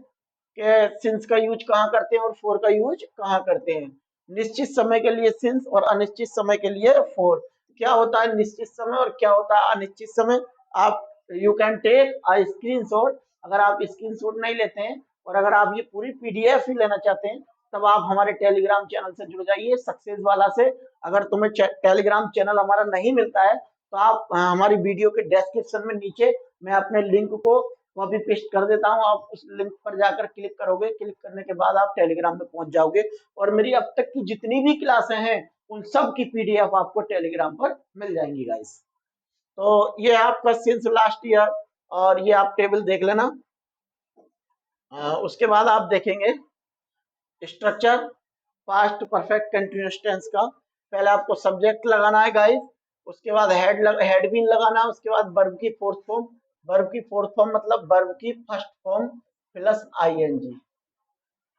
कि सिंस का यूज कहाँ करते हैं और फोर का यूज कहाँ करते हैं। निश्चित समय के लिए सिंस और अनिश्चित समय के लिए फोर। क्या होता है निश्चित समय और क्या होता है अनिश्चित समय, आप you can take a screenshot. अगर आप स्क्रीनशॉट नहीं लेते हैं और अगर आप ये पूरी पीडीएफ ही लेना चाहते हैं तब आप हमारे टेलीग्राम चैनल से जुड़ जाइए सक्सेस वाला से। अगर तुम्हें टेलीग्राम चैनल हमारा नहीं मिलता है तो आप हमारी वीडियो के डिस्क्रिप्शन में नीचे मैं अपने लिंक को कॉपी पेस्ट कर देता हूँ, आप उस लिंक पर जाकर क्लिक करोगे, क्लिक करने के बाद आप टेलीग्राम में पहुंच जाओगे और मेरी अब तक की जितनी भी क्लासें हैं उन सब की पीडीएफ आपको टेलीग्राम पर मिल जाएंगी गाइस। तो ये आपका सिंस लास्ट ईयर और ये आप टेबल देख लेना। उसके बाद आप देखेंगे structure past perfect continuous tense का। पहले आपको सब्जेक्ट लगाना है गाइस, उसके बाद हेड बीन लगाना है, उसके बाद वर्ब की फोर्थ फॉर्म। वर्ब की फोर्थ फॉर्म मतलब वर्ब की फर्स्ट फॉर्म प्लस आईएनजी।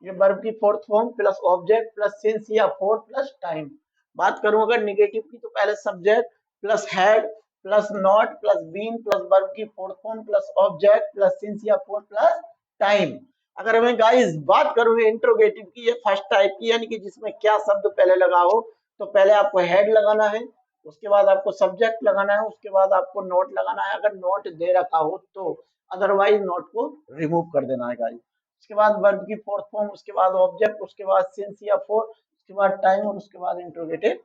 ये वर्ब की fourth form plus object plus since या फॉर प्लस टाइम। बात करूं अगर निगेटिव की तो पहले subject plus had plus not plus been plus verb की fourth form plus object plus since या फॉर प्लस टाइम। अगर मैं गाइस बात करूं इंट्रोगेटिव की, ये फर्स्ट टाइप की यानी कि जिसमें क्या शब्द पहले लगा हो, तो पहले आपको हेड लगाना है, उसके बाद आपको सब्जेक्ट लगाना है, उसके बाद आपको नोट लगाना है अगर नोट दे रखा हो तो, अदरवाइज नोट को रिमूव कर देना है गाइस। उसके बाद वर्ब की फोर्थ फॉर्म, उसके बाद ऑब्जेक्ट, उसके बाद सिंस या फॉर, उसके बाद टाइम और उसके बाद इंट्रोगेटिव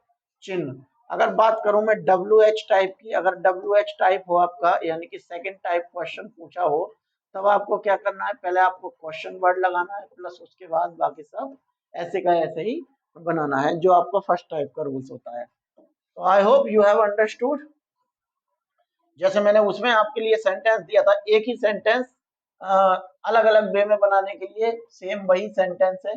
चिन्ह। अगर बात करूं मैं डब्ल्यू एच टाइप की, अगर डब्ल्यू एच टाइप हो आपका यानी कि सेकंड टाइप क्वेश्चन पूछा हो, तब आपको क्या करना है, पहले आपको क्वेश्चन वर्ड लगाना है प्लस उसके बाद बाकी सब ऐसे का ऐसे ही बनाना है, जो आपका फर्स्ट टाइप का रूल्स होता है। तो I hope you have understood. जैसे मैंने उसमें आपके लिए सेंटेंस दिया था, एक ही सेंटेंस अलग अलग वे में बनाने के लिए सेम वही सेंटेंस है,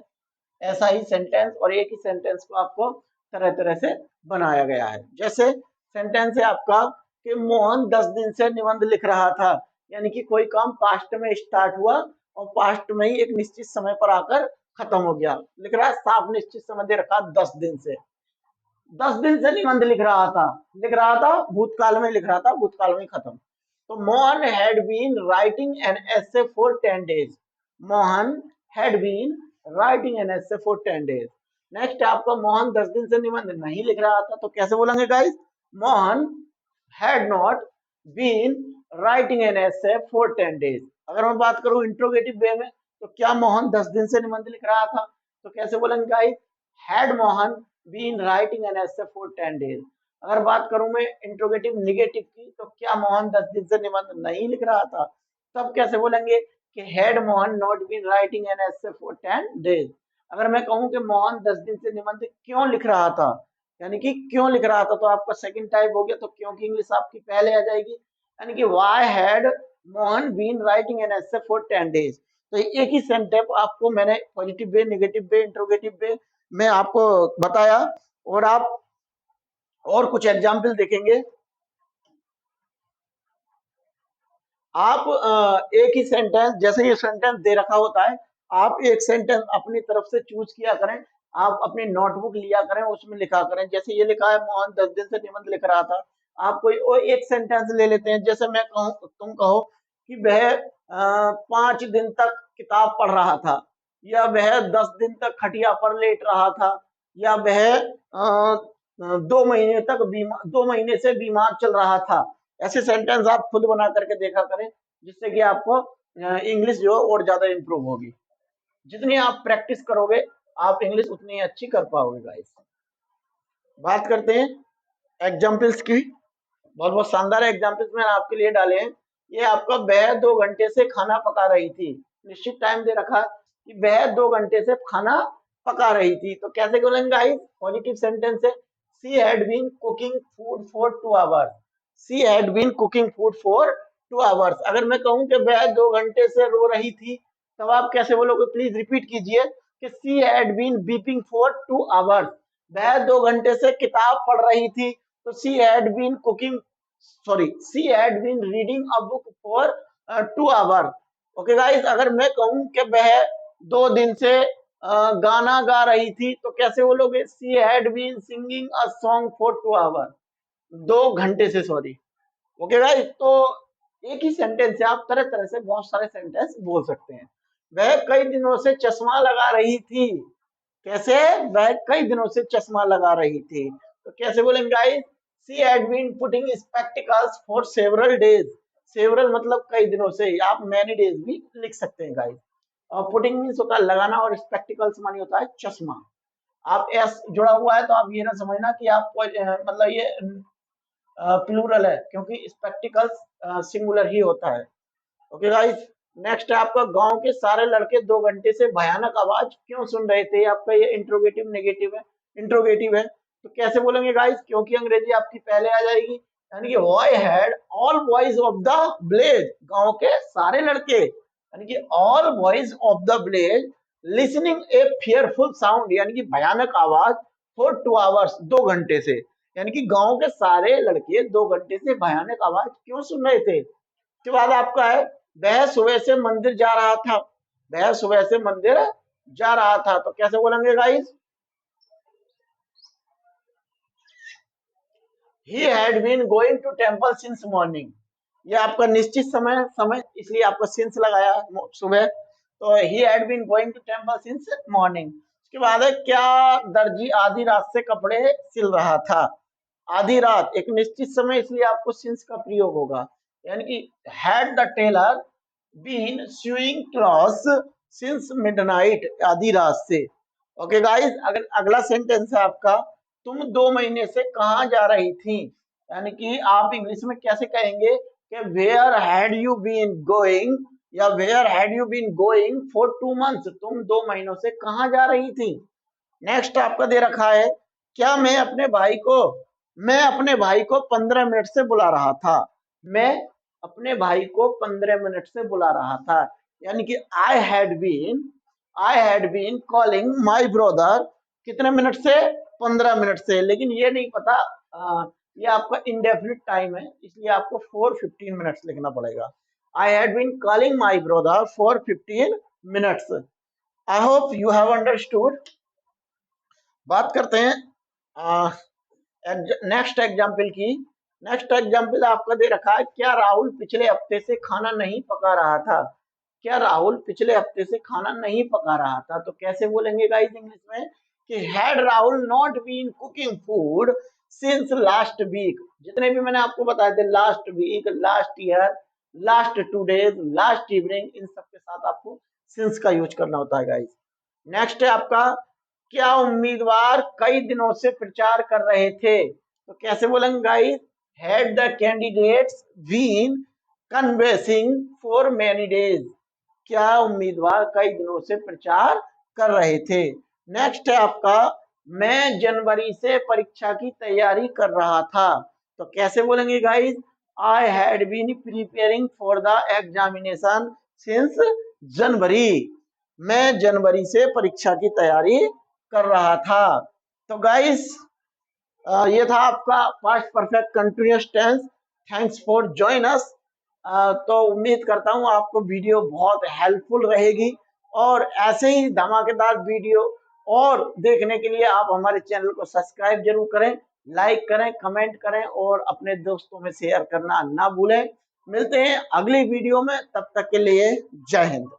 ऐसा ही सेंटेंस और एक ही सेंटेंस को आपको तरह तरह से बनाया गया है। जैसे सेंटेंस है आपका कि मोहन 10 दिन से निबंध लिख रहा था, यानी कि कोई काम पास्ट में स्टार्ट हुआ और पास्ट में ही एक निश्चित समय पर आकर खत्म हो गया। लिख रहा है साफ निश्चित समय दे रखा 10 दिन से, 10 दिन से निबंध लिख रहा था भूतकाल में लिख रहा था, भूतकाल में खत्म। तो Mohan had been writing an essay for 10 days. Mohan had been writing an essay for 10 days. Next आपका मोहन 10 दिन से निबंध नहीं लिख रहा था, तो कैसे बोलेंगे guys, Mohan had not been writing an essay for 10 days. अगर मैं बात करूं इंट्रोगेटिव वे में, तो क्या मोहन 10 दिन से निबंध लिख रहा था, तो कैसे बोलेंगे guys, had Mohan been writing an essay for 10 days. अगर बात करूं मैं इंट्रोगेटिव निगेटिव की, तो क्या मोहन 10 दिन से निबंध नहीं लिख रहा था, तब कैसे बोलेंगे कि had Mohan not been writing an essay for 10 days. अगर मैं कहूं कि मोहन 10 दिन से निबंध क्यों लिख रहा था, यानी कि क्यों लिख रहा था, तो आपका सेकंड टाइप हो गया, तो क्यों की इंग्लिश आपकी पहले आ जाएगी, यानी कि why had Mohan been writing an essay for 10 days. तो एक ही सेंटेंस आपको मैंने positive way, negative way, interrogative way में आपको बताया, और आप और कुछ एग्जाम्पल देखेंगे। आप एक ही सेंटेंस, जैसे ये सेंटेंस दे रखा होता है, आप एक सेंटेंस अपनी तरफ से चूज किया करें, आप अपनी नोटबुक लिया करें, उसमें लिखा करें। जैसे ये लिखा है मोहन 10 दिन से निबंध लिख रहा था, आप कोई और एक सेंटेंस ले लेते हैं, जैसे मैं कहूँ, तुम कहो कि वह 5 दिन तक किताब पढ़ रहा था, या वह 10 दिन तक खटिया पर लेट रहा था, या वह 2 महीने तक बीमार, 2 महीने से बीमार चल रहा था। ऐसे सेंटेंस आप खुद बना करके देखा करें, जिससे कि आपको इंग्लिश जो और ज्यादा इंप्रूव होगी। जितनी आप प्रैक्टिस करोगे, आप इंग्लिश उतनी अच्छी कर पाओगे गाइस। बात करते हैं एग्जाम्पल्स की। बहुत बहुत शानदार एग्जाम्पल्स मैंने आपके लिए डाले हैं। ये आपका वह 2 घंटे से खाना पका रही थी, निश्चित टाइम दे रखा कि वह 2 घंटे से खाना पका रही थी, तो कैसे बोलेंगे गाइस, पॉजिटिव सेंटेंस है, she had been cooking food for 2 hours. She had been cooking food for 2 hours. अगर मैं कहूं कि वह 2 घंटे से रो रही थी, तब आप कैसे बोलोगे, प्लीज रिपीट कीजिए कि she had been weeping for 2 hours. वह 2 घंटे से किताब पढ़ रही थी, तो she had been cooking, sorry, she had been reading a book for 2 hour. Okay guys, अगर मैं कहूं कि वह 2 दिन से गाना गा रही थी, तो कैसे बोलोगे, she had been singing a song for 2 hour. 2 घंटे से, सॉरी। ओके गाइस, तो एक ही सेंटेंस से आप तरह तरह से बहुत सारे सेंटेंस बोल सकते हैं। वह कई दिनों से चश्मा लगा रही थी, कैसे, वह कई दिनों से चश्मा लगा रही थी, तो कैसे बोलेंगे guys, she had been putting spectacles for several days. Several मतलब कई दिनों से, आप मैनी डेज भी लिख सकते हैं गाइस। और पुटिंग मीन्स होता है लगाना, और स्पेक्टिकल्स मानी होता है चश्मा। आप एस जुड़ा हुआ है तो आप ये ना समझना कि आप मतलब ये प्लूरल है, क्योंकि स्पेक्टिकल्स सिंगुलर ही होता है। ओके गाइस, नेक्स्ट है आपका, गांव के सारे लड़के 2 घंटे से भयानक आवाज क्यों सुन रहे थे। आपका ये इंट्रोगेटिव नेगेटिव है, इंट्रोगेटिव है, तो कैसे बोलेंगे गाइस, क्योंकि अंग्रेजी आपकी पहले आ जाएगी, यानी कि why had all boys of the village, गांव के सारे लड़के, यानी कि all boys of the village listening A fearful sound, यानी कि भयानक आवाज फॉर 2 आवर्स, 2 घंटे से। यानी कि गांव के सारे लड़के 2 घंटे से भयानक आवाज क्यों सुन रहे थे। उसके बाद आपका है, वह सुबह से मंदिर जा रहा था। वह सुबह से मंदिर जा रहा था, तो कैसे बोलेंगे guys? He had been going to temple since morning. ये आपका निश्चित समय समय इसलिए आपको सिंस लगाया सुबह। तो he had been going to temple since morning. उसके बाद है, क्या दर्जी आधी रात से कपड़े सिल रहा था। आधी रात एक निश्चित समय, इसलिए आपको सिंस का प्रयोग होगा। यानी कि had the tailor been sewing clothes since midnight, आधी रात से। ओके गाइस, अगर अगला सेंटेंस है आपका, तुम 2 महीने से कहाँ जा रही थी। यानी कि आप इंग्लिश में कैसे कहेंगे कि where had you been going, या where had you been going for 2 months, तुम 2 महीनों से कहाँ जा रही थी। नेक्स्ट आपका दे रखा है, क्या मैं अपने भाई को 15 मिनट से बुला रहा था। मैं अपने भाई को 15 मिनट से बुला रहा था। यानी कि I had been calling my brother, कितने मिनट से, 15 मिनट से। लेकिन ये नहीं पता, ये आपका इंडेफिनिट टाइम है, इसलिए आपको 4 15 मिनट्स लिखना पड़ेगा। I had been calling my brother for 15 minutes. I hope you have understood. बात करते हैं नेक्स्ट एग्जाम्पल की। नेक्स्ट एग्जाम्पल आपका दे रखा है, क्या राहुल पिछले हफ्ते से खाना नहीं पका रहा था। क्या राहुल पिछले हफ्ते से खाना नहीं पका रहा था, तो कैसे बोलेंगे गाइस इंग्लिश में कि had Rahul not been cooking food since last week. जितने भी मैंने आपको बताए थे, last week, last year, last 2 days, last evening, इन सब के साथ आपको सिंस का यूज करना होता है गाइस। नेक्स्ट है आपका, क्या उम्मीदवार कई दिनों से प्रचार कर रहे थे, तो कैसे बोलेंगे guys? Had the candidates been canvassing for many days. क्या उम्मीदवार कई दिनों से प्रचार कर रहे थे। नेक्स्ट है आपका, मैं जनवरी से परीक्षा की तैयारी कर रहा था, तो कैसे बोलेंगे guys? I had been preparing for the examination since January. मैं जनवरी से परीक्षा की तैयारी कर रहा था। तो गाइस, ये था आपका past perfect continuous tense. Thanks for join us. तो उम्मीद करता हूँ आपको वीडियो बहुत हेल्पफुल रहेगी, और ऐसे ही धमाकेदार वीडियो और देखने के लिए आप हमारे चैनल को सब्सक्राइब जरूर करें, लाइक करें, कमेंट करें, और अपने दोस्तों में शेयर करना ना भूलें। मिलते हैं अगली वीडियो में, तब तक के लिए जय हिंद।